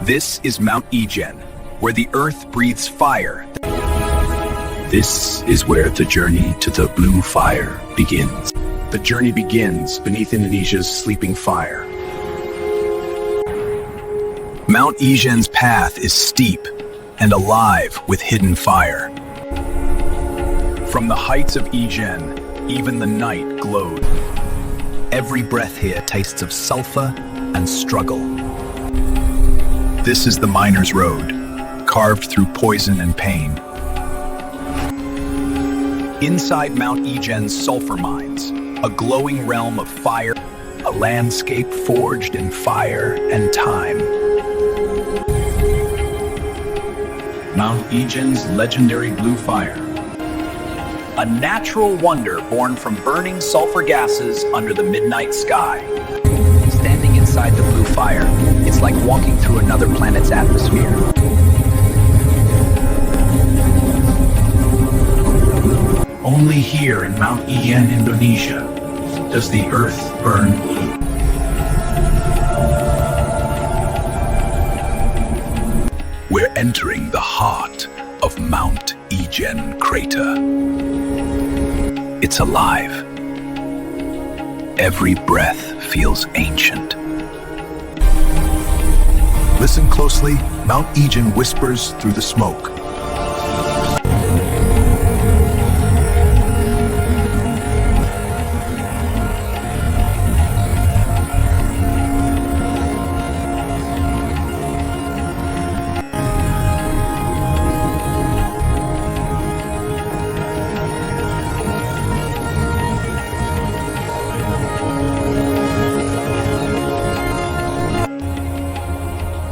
This is Mount Ijen, where the earth breathes fire. This is where the journey to the blue fire begins. The journey begins beneath Indonesia's sleeping fire. Mount Ijen's path is steep and alive with hidden fire. From the heights of Ijen, even the night glowed. Every breath here tastes of sulfur and struggle. This is the miner's road, carved through poison and pain. Inside Mount Ijen's sulfur mines, a glowing realm of fire, a landscape forged in fire and time. Mount Ijen's legendary blue fire. A natural wonder born from burning sulfur gases under the midnight sky. Standing inside the blue fire, it's like walking through another planet's atmosphere. Only here in Mount Ijen, Indonesia, does the earth burn blue. We're entering the heart of Mount Ijen crater. It's alive. Every breath feels ancient. Listen closely, Mount Ijen whispers through the smoke.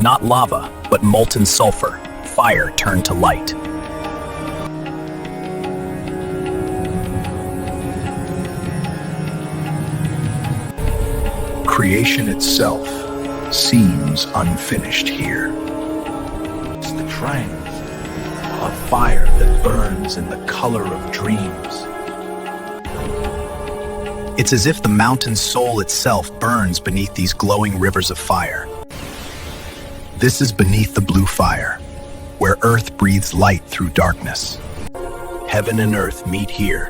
Not lava, but molten sulfur, fire turned to light. Creation itself seems unfinished here. It's the strength of fire that burns in the color of dreams. It's as if the mountain's soul itself burns beneath these glowing rivers of fire. This is beneath the blue fire, where earth breathes light through darkness. Heaven and earth meet here,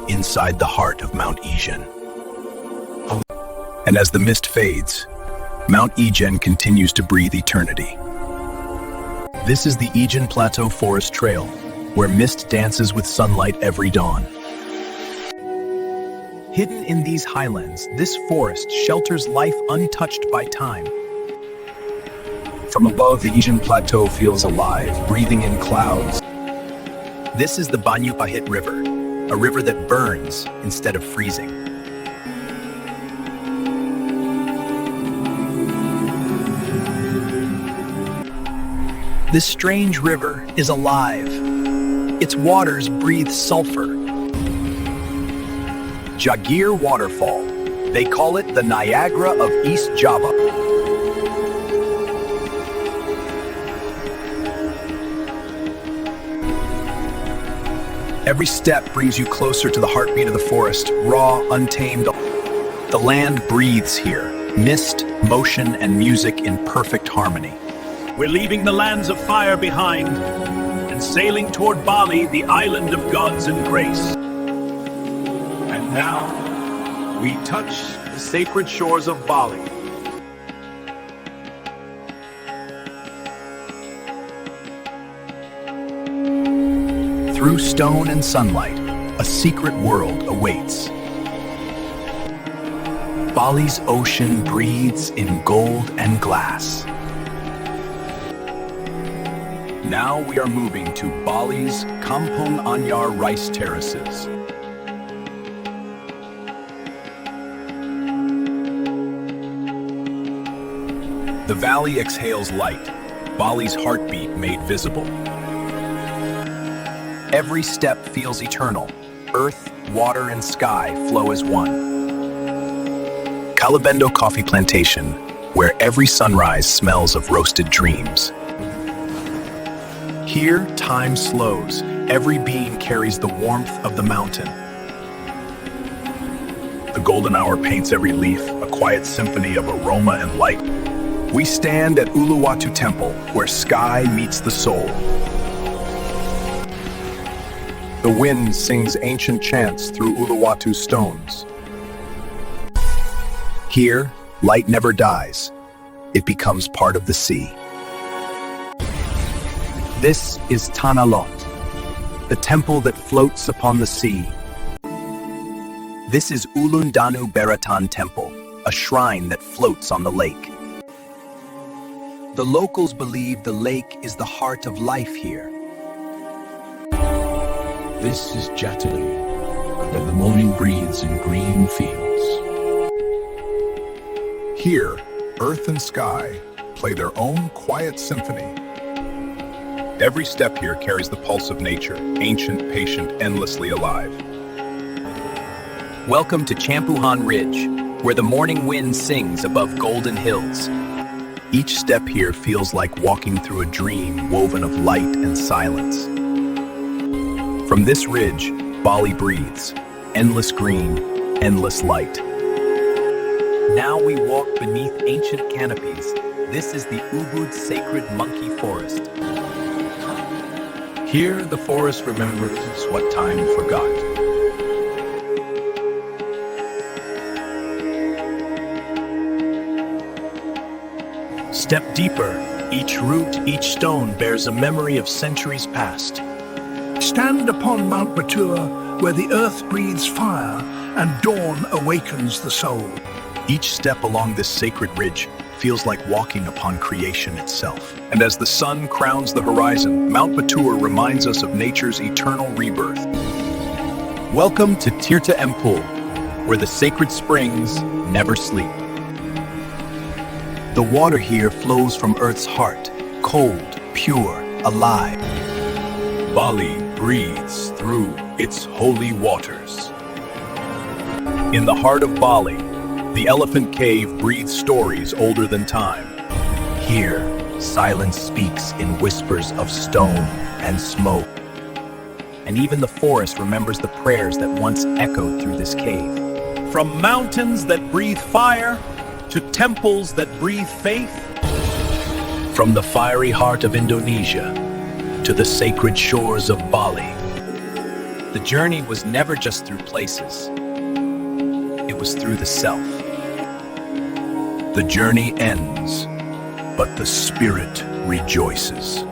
inside the heart of Mount Ijen. And as the mist fades, Mount Ijen continues to breathe eternity. This is the Ijen Plateau Forest Trail, where mist dances with sunlight every dawn. Hidden in these highlands, this forest shelters life untouched by time. From above, the Ijen Plateau feels alive, breathing in clouds. This is the Banyu Pahit River, a river that burns instead of freezing. This strange river is alive. Its waters breathe sulfur. Jagir Waterfall. They call it the Niagara of East Java. Every step brings you closer to the heartbeat of the forest, raw, untamed. The land breathes here, mist, motion, and music in perfect harmony. We're leaving the lands of fire behind and sailing toward Bali, the island of gods and grace. And now, We touch the sacred shores of Bali. Through stone and sunlight, a secret world awaits. Bali's ocean breathes in gold and glass. Now we are moving to Bali's Kampung Anyar rice terraces. The valley exhales light, Bali's heartbeat made visible. Every step feels eternal. Earth, water, and sky flow as one. Calabendo Coffee Plantation, where every sunrise smells of roasted dreams. Here, time slows. Every beam carries the warmth of the mountain. The golden hour paints every leaf, a quiet symphony of aroma and light. We stand at Uluwatu Temple, where sky meets the soul. The wind sings ancient chants through Uluwatu stones. Here, light never dies. It becomes part of the sea. This is Tanalot, the temple that floats upon the sea. This is Ulundanu Beratan Temple, a shrine that floats on the lake. The locals believe the lake is the heart of life here. This is Jatali, where the morning breathes in green fields. Here, earth and sky play their own quiet symphony. Every step here carries the pulse of nature, ancient, patient, endlessly alive. Welcome to Champuhan Ridge, where the morning wind sings above golden hills. Each step here feels like walking through a dream woven of light and silence. From this ridge, Bali breathes, endless green, endless light. Now we walk beneath ancient canopies. This is the Ubud Sacred Monkey Forest. Here, the forest remembers what time forgot. Step deeper. Each root, each stone bears a memory of centuries past. Stand upon Mount Batur, where the earth breathes fire and dawn awakens the soul. Each step along this sacred ridge feels like walking upon creation itself. And as the sun crowns the horizon, Mount Batur reminds us of nature's eternal rebirth. Welcome to Tirta Empul, where the sacred springs never sleep. The water here flows from Earth's heart, cold, pure, alive. Bali breathes through its holy waters. In the heart of Bali, the Elephant Cave breathes stories older than time. Here, silence speaks in whispers of stone and smoke. And even the forest remembers the prayers that once echoed through this cave. From mountains that breathe fire to temples that breathe faith. From the fiery heart of Indonesia to the sacred shores of Bali. The journey was never just through places. It was through the self. The journey ends, but the spirit rejoices.